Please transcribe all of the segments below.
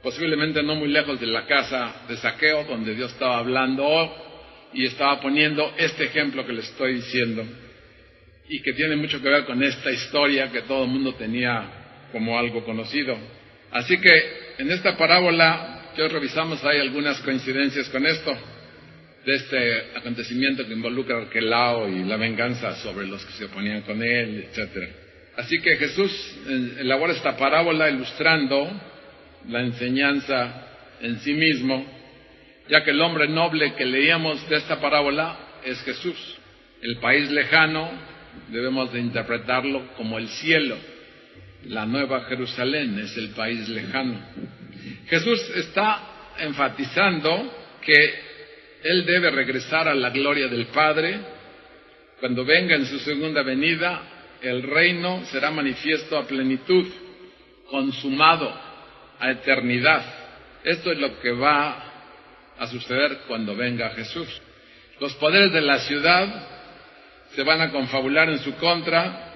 posiblemente no muy lejos de la casa de Zaqueo, donde Dios estaba hablando y estaba poniendo este ejemplo que les estoy diciendo, y que tiene mucho que ver con esta historia que todo el mundo tenía como algo conocido. Así que en esta parábola que hoy revisamos hay algunas coincidencias con esto, de este acontecimiento que involucra a Arquelao y la venganza sobre los que se oponían con él, etc. Así que Jesús elabora esta parábola ilustrando la enseñanza en sí mismo, ya que el hombre noble que leíamos de esta parábola es Jesús. El país lejano debemos de interpretarlo como el cielo. La Nueva Jerusalén es el país lejano. Jesús está enfatizando que Él debe regresar a la gloria del Padre. Cuando venga en su segunda venida, el reino será manifiesto a plenitud, consumado, a eternidad. Esto es lo que va a suceder cuando venga Jesús. Los poderes de la ciudad se van a confabular en su contra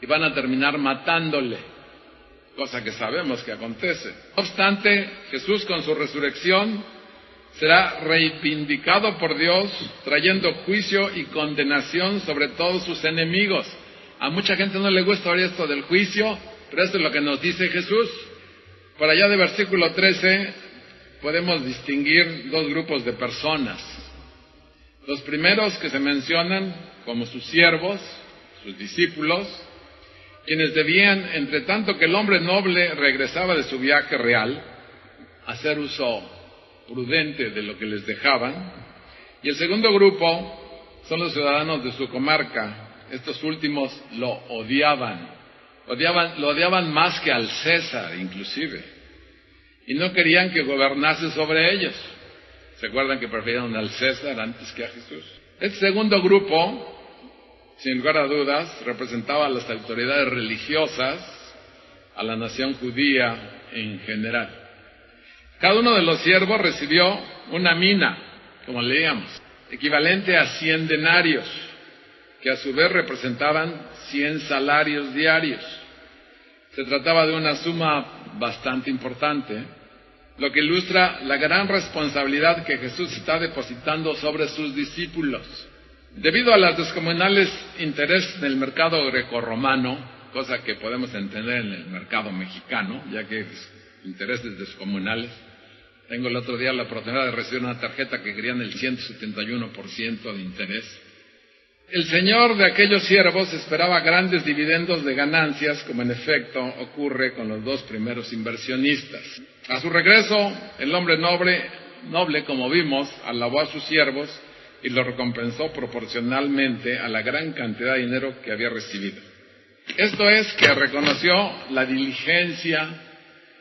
y van a terminar matándole, cosa que sabemos que acontece. No obstante, Jesús con su resurrección será reivindicado por Dios, trayendo juicio y condenación sobre todos sus enemigos. A mucha gente no le gusta oír esto del juicio, pero esto es lo que nos dice Jesús. Por allá de versículo 13 podemos distinguir dos grupos de personas. Los primeros que se mencionan como sus siervos, sus discípulos, quienes debían, entre tanto que el hombre noble regresaba de su viaje real, hacer uso prudente de lo que les dejaban. Y el segundo grupo son los ciudadanos de su comarca. Estos últimos lo odiaban, lo odiaban más que al César inclusive, y no querían que gobernase sobre ellos. ¿Se acuerdan que preferían al César antes que a Jesús? Este segundo grupo, sin lugar a dudas, representaba a las autoridades religiosas, a la nación judía en general. Cada uno de los siervos recibió una mina, como leíamos, equivalente a 100 denarios, que a su vez representaban 100 salarios diarios. Se trataba de una suma bastante importante, lo que ilustra la gran responsabilidad que Jesús está depositando sobre sus discípulos. Debido a los descomunales intereses del mercado grecorromano, cosa que podemos entender en el mercado mexicano, ya que es intereses descomunales. Tengo el otro día la oportunidad de recibir una tarjeta que querían el 171% de interés. El señor de aquellos siervos esperaba grandes dividendos de ganancias, como en efecto ocurre con los dos primeros inversionistas. A su regreso, el hombre noble, como vimos, alabó a sus siervos y lo recompensó proporcionalmente a la gran cantidad de dinero que había recibido. Esto es que reconoció la diligencia,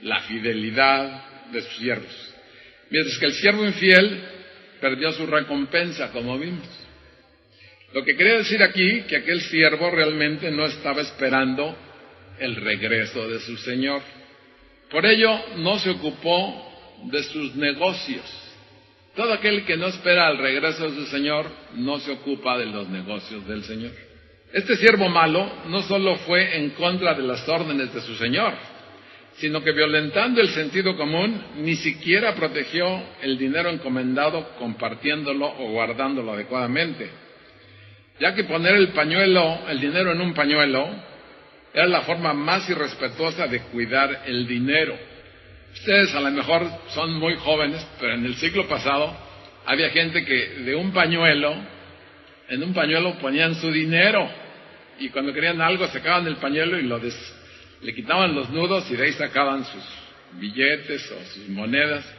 la fidelidad de sus siervos, mientras que el siervo infiel perdió su recompensa, como vimos. Lo que quería decir aquí, que aquel siervo realmente no estaba esperando el regreso de su señor. Por ello, no se ocupó de sus negocios. Todo aquel que no espera el regreso de su señor, no se ocupa de los negocios del señor. Este siervo malo no solo fue en contra de las órdenes de su señor, sino que violentando el sentido común, ni siquiera protegió el dinero encomendado compartiéndolo o guardándolo adecuadamente. Ya que poner el dinero en un pañuelo, era la forma más irrespetuosa de cuidar el dinero. Ustedes a lo mejor son muy jóvenes, pero en el siglo pasado había gente que en un pañuelo ponían su dinero, y cuando querían algo sacaban el pañuelo y le quitaban los nudos y de ahí sacaban sus billetes o sus monedas.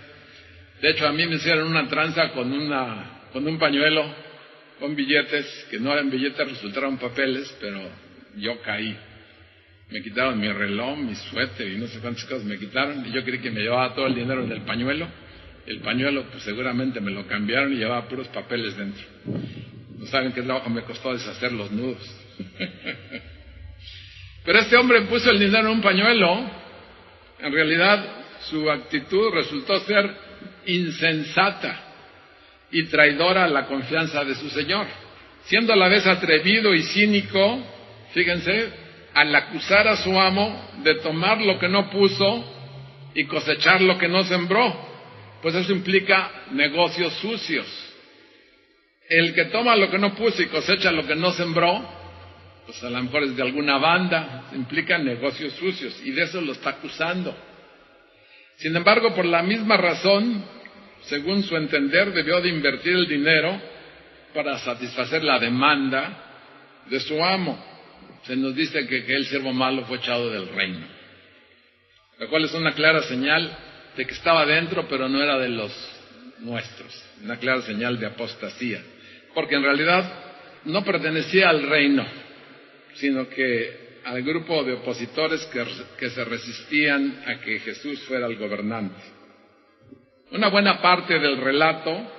De hecho, a mí me hicieron una tranza con un pañuelo, con billetes, que no eran billetes, resultaron papeles, pero yo caí. Me quitaron mi reloj, mi suéter y no sé cuántas cosas me quitaron, y yo creí que me llevaba todo el dinero en el pañuelo. El pañuelo, pues seguramente me lo cambiaron y llevaba puros papeles dentro. No saben qué trabajo me costó deshacer los nudos. Pero este hombre puso el dinero en un pañuelo. En realidad, su actitud resultó ser insensata y traidora a la confianza de su señor, siendo a la vez atrevido y cínico, fíjense, al acusar a su amo de tomar lo que no puso y cosechar lo que no sembró. Pues eso implica negocios sucios. El que toma lo que no puso y cosecha lo que no sembró, pues a lo mejor es de alguna banda, implica negocios sucios, y de eso lo está acusando. Sin embargo, por la misma razón, según su entender, debió de invertir el dinero para satisfacer la demanda de su amo. Se nos dice que el siervo malo fue echado del reino, lo cual es una clara señal de que estaba dentro, pero no era de los nuestros, una clara señal de apostasía, porque en realidad no pertenecía al reino, sino que al grupo de opositores que se resistían a que Jesús fuera el gobernante. Una buena parte del relato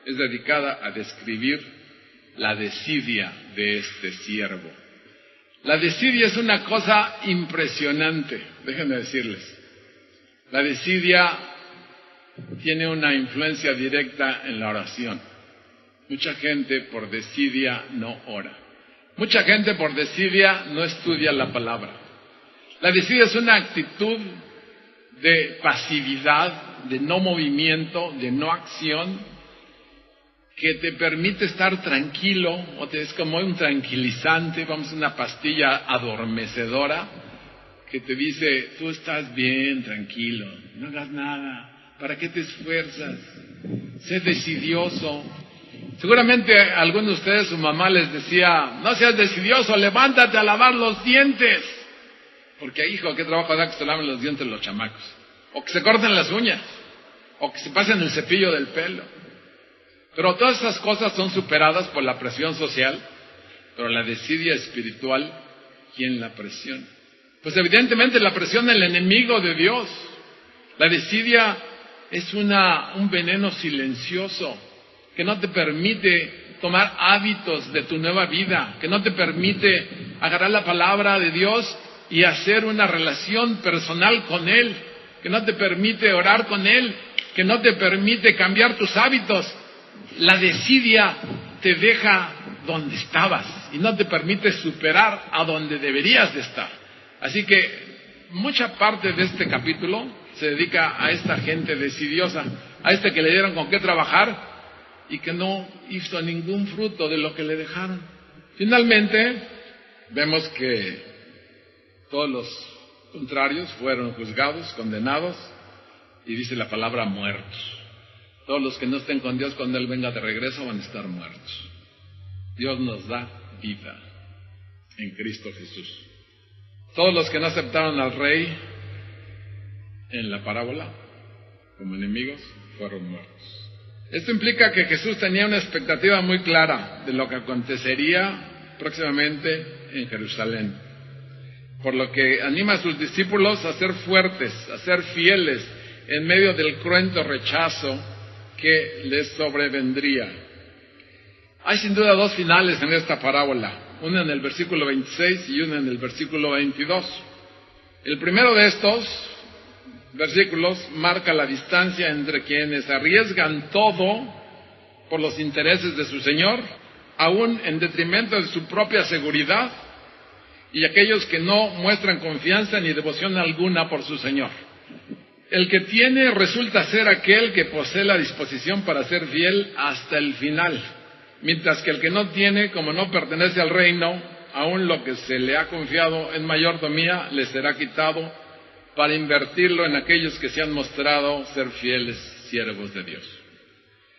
es dedicada a describir la desidia de este siervo. La desidia es una cosa impresionante, déjenme decirles. La desidia tiene una influencia directa en la oración. Mucha gente por desidia no ora. Mucha gente por desidia no estudia la palabra. La desidia es una actitud de pasividad, de no movimiento, de no acción, que te permite estar tranquilo, o es como un tranquilizante, vamos, una pastilla adormecedora, que te dice, tú estás bien, tranquilo, no hagas nada, ¿para qué te esfuerzas? Sé decidioso. Seguramente a algunos de ustedes su mamá les decía, no seas decidioso, levántate a lavar los dientes. Porque, hijo, qué trabajo da que se laven los dientes los chamacos. O que se corten las uñas. O que se pasen el cepillo del pelo. Pero todas esas cosas son superadas por la presión social. Pero la desidia espiritual, ¿quién la presiona? Pues evidentemente la presiona el enemigo de Dios. La desidia es un veneno silencioso que no te permite tomar hábitos de tu nueva vida, que no te permite agarrar la palabra de Dios y hacer una relación personal con Él, que no te permite orar con Él, que no te permite cambiar tus hábitos. La desidia te deja donde estabas y no te permite superar a donde deberías de estar. Así que mucha parte de este capítulo se dedica a esta gente decidiosa, a este que le dieron con qué trabajar y que no hizo ningún fruto de lo que le dejaron. Finalmente, vemos que todos los contrarios fueron juzgados, condenados, y dice la palabra muertos. Todos los que no estén con Dios cuando Él venga de regreso van a estar muertos. Dios nos da vida en Cristo Jesús. Todos los que no aceptaron al Rey en la parábola como enemigos fueron muertos. Esto implica que Jesús tenía una expectativa muy clara de lo que acontecería próximamente en Jerusalén, por lo que anima a sus discípulos a ser fuertes, a ser fieles en medio del cruento rechazo que les sobrevendría. Hay sin duda dos finales en esta parábola, una en el versículo 26 y una en el versículo 22. El primero de estos versículos marca la distancia entre quienes arriesgan todo por los intereses de su Señor, aún en detrimento de su propia seguridad, y aquellos que no muestran confianza ni devoción alguna por su Señor. El que tiene resulta ser aquel que posee la disposición para ser fiel hasta el final, mientras que el que no tiene, como no pertenece al reino, aún lo que se le ha confiado en mayordomía le será quitado para invertirlo en aquellos que se han mostrado ser fieles siervos de Dios.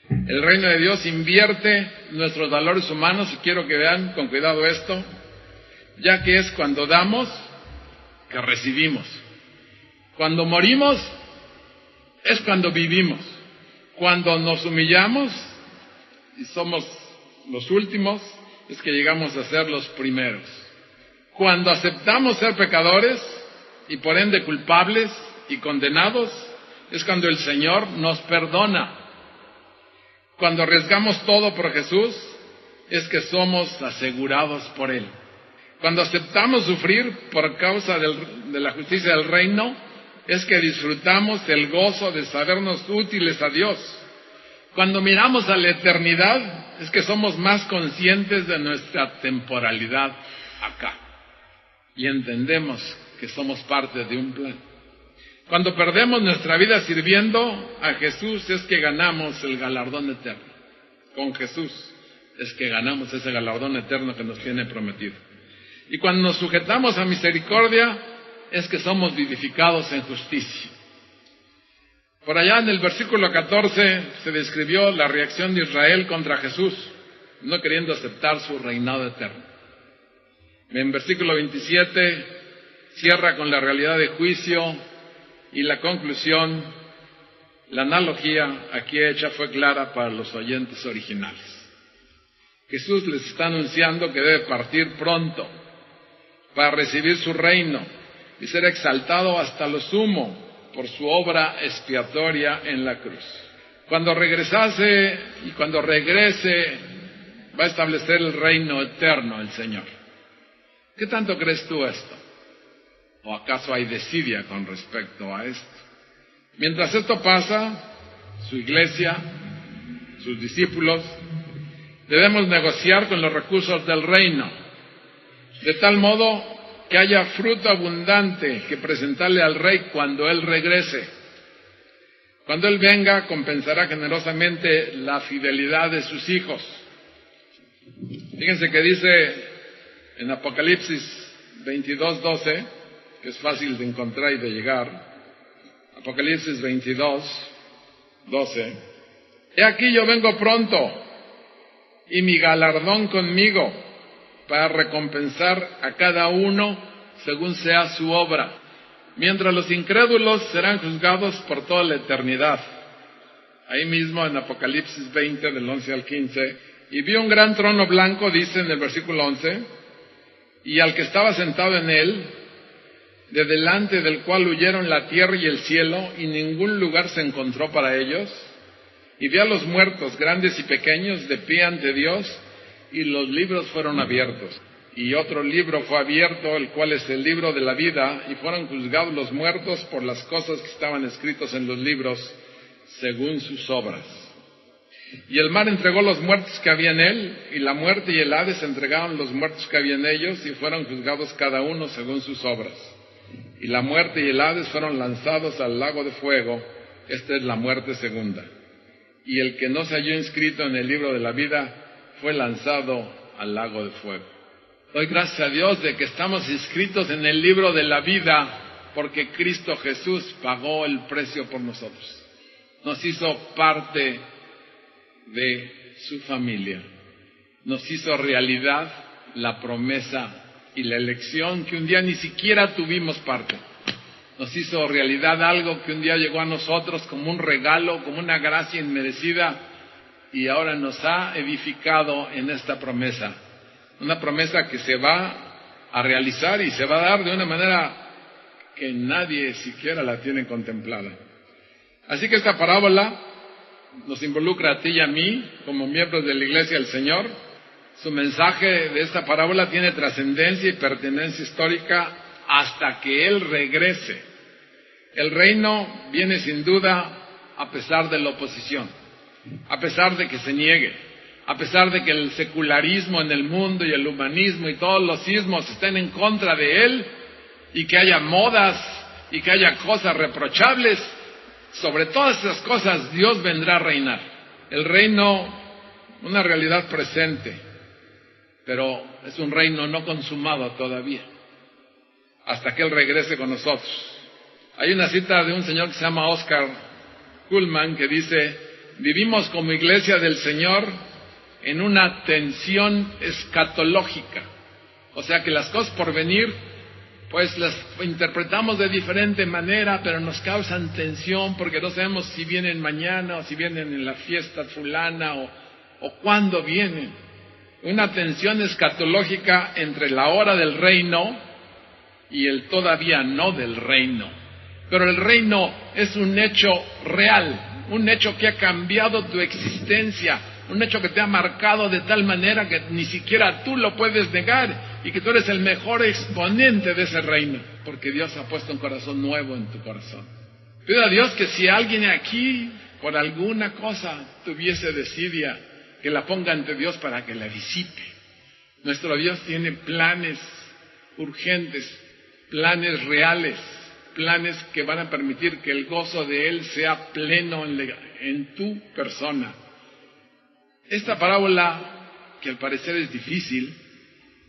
El reino de Dios invierte nuestros valores humanos, y quiero que vean con cuidado esto, ya que es cuando damos que recibimos. Cuando morimos es cuando vivimos. Cuando nos humillamos y somos los últimos es que llegamos a ser los primeros. Cuando aceptamos ser pecadores y por ende culpables y condenados, es cuando el Señor nos perdona. Cuando arriesgamos todo por Jesús, es que somos asegurados por Él. Cuando aceptamos sufrir por causa de la justicia del reino, es que disfrutamos el gozo de sabernos útiles a Dios. Cuando miramos a la eternidad, es que somos más conscientes de nuestra temporalidad acá y entendemos que somos parte de un plan. Cuando perdemos nuestra vida sirviendo a Jesús es que ganamos el galardón eterno. Con Jesús es que ganamos ese galardón eterno que nos tiene prometido. Y cuando nos sujetamos a misericordia es que somos vivificados en justicia. Por allá en el versículo 14 se describió la reacción de Israel contra Jesús, no queriendo aceptar su reinado eterno. En versículo 27 cierra con la realidad de juicio y la conclusión. La analogía aquí hecha fue clara para los oyentes originales. Jesús les está anunciando que debe partir pronto para recibir su reino y ser exaltado hasta lo sumo por su obra expiatoria en la cruz. Cuando regresase y cuando regrese, va a establecer el reino eterno el Señor. ¿Qué tanto crees tú esto? ¿O acaso hay desidia con respecto a esto? Mientras esto pasa, su iglesia, sus discípulos, debemos negociar con los recursos del reino, de tal modo que haya fruto abundante que presentarle al Rey cuando Él regrese. Cuando Él venga, compensará generosamente la fidelidad de sus hijos. Fíjense que dice en Apocalipsis 22:12, que es fácil de encontrar y de llegar. Apocalipsis 22:12. He aquí yo vengo pronto, y mi galardón conmigo, para recompensar a cada uno según sea su obra, mientras los incrédulos serán juzgados por toda la eternidad. Ahí mismo en Apocalipsis 20, del 11 al 15, y vi un gran trono blanco, dice en el versículo 11, y al que estaba sentado en él, de delante del cual huyeron la tierra y el cielo, y ningún lugar se encontró para ellos. Y vi a los muertos, grandes y pequeños, de pie ante Dios, y los libros fueron abiertos. Y otro libro fue abierto, el cual es el libro de la vida, y fueron juzgados los muertos por las cosas que estaban escritas en los libros, según sus obras. Y el mar entregó los muertos que había en él, y la muerte y el Hades entregaron los muertos que había en ellos, y fueron juzgados cada uno según sus obras. Y la muerte y el Hades fueron lanzados al lago de fuego. Esta es la muerte segunda. Y el que no se halló inscrito en el libro de la vida fue lanzado al lago de fuego. Doy gracias a Dios de que estamos inscritos en el libro de la vida, porque Cristo Jesús pagó el precio por nosotros. Nos hizo parte de su familia. Nos hizo realidad la promesa y la elección que un día ni siquiera tuvimos parte. Nos hizo realidad algo que un día llegó a nosotros como un regalo, como una gracia inmerecida, y ahora nos ha edificado en esta promesa. Una promesa que se va a realizar y se va a dar de una manera que nadie siquiera la tiene contemplada. Así que esta parábola nos involucra a ti y a mí como miembros de la Iglesia del Señor. Su mensaje de esta parábola tiene trascendencia y pertenencia histórica hasta que Él regrese. El reino viene sin duda a pesar de la oposición, a pesar de que se niegue, a pesar de que el secularismo en el mundo y el humanismo y todos los ismos estén en contra de Él, y que haya modas y que haya cosas reprochables. Sobre todas esas cosas Dios vendrá a reinar. El reino, una realidad presente, pero es un reino no consumado todavía, hasta que Él regrese con nosotros. Hay una cita de un señor que se llama Oscar Cullmann que dice: vivimos como iglesia del Señor en una tensión escatológica. O sea que las cosas por venir, pues las interpretamos de diferente manera, pero nos causan tensión porque no sabemos si vienen mañana o si vienen en la fiesta fulana o cuándo vienen. Una tensión escatológica entre la hora del reino y el todavía no del reino. Pero el reino es un hecho real, un hecho que ha cambiado tu existencia, un hecho que te ha marcado de tal manera que ni siquiera tú lo puedes negar, y que tú eres el mejor exponente de ese reino, porque Dios ha puesto un corazón nuevo en tu corazón. Pido a Dios que si alguien aquí por alguna cosa tuviese desidia, que la ponga ante Dios para que la disipe. Nuestro Dios tiene planes urgentes, planes reales, planes que van a permitir que el gozo de Él sea pleno en tu persona. Esta parábola, que al parecer es difícil,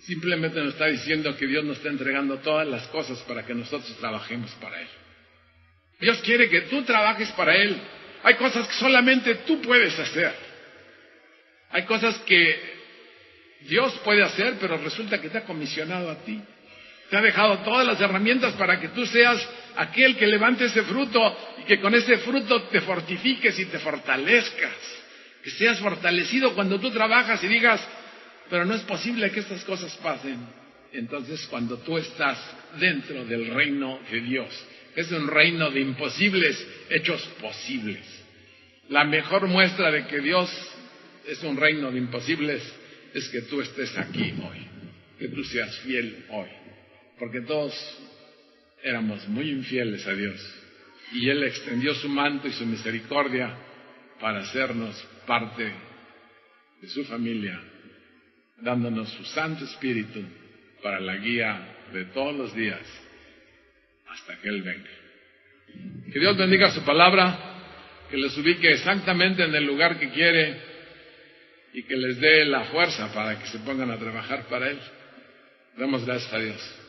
simplemente nos está diciendo que Dios nos está entregando todas las cosas para que nosotros trabajemos para Él. Dios quiere que tú trabajes para Él. Hay cosas que solamente tú puedes hacer. Hay cosas que Dios puede hacer, pero resulta que te ha comisionado a ti. Te ha dejado todas las herramientas para que tú seas aquel que levante ese fruto y que con ese fruto te fortifiques y te fortalezcas. Que seas fortalecido cuando tú trabajas y digas, pero no es posible que estas cosas pasen. Entonces, cuando tú estás dentro del reino de Dios, es un reino de imposibles hechos posibles. La mejor muestra de que Dios es un reino de imposibles es que tú estés aquí hoy, que tú seas fiel hoy. Porque todos éramos muy infieles a Dios y Él extendió su manto y su misericordia para hacernos parte de su familia, dándonos su Santo Espíritu para la guía de todos los días hasta que Él venga. Que Dios bendiga su palabra, que les ubique exactamente en el lugar que quiere y que les dé la fuerza para que se pongan a trabajar para Él. Damos gracias a Dios.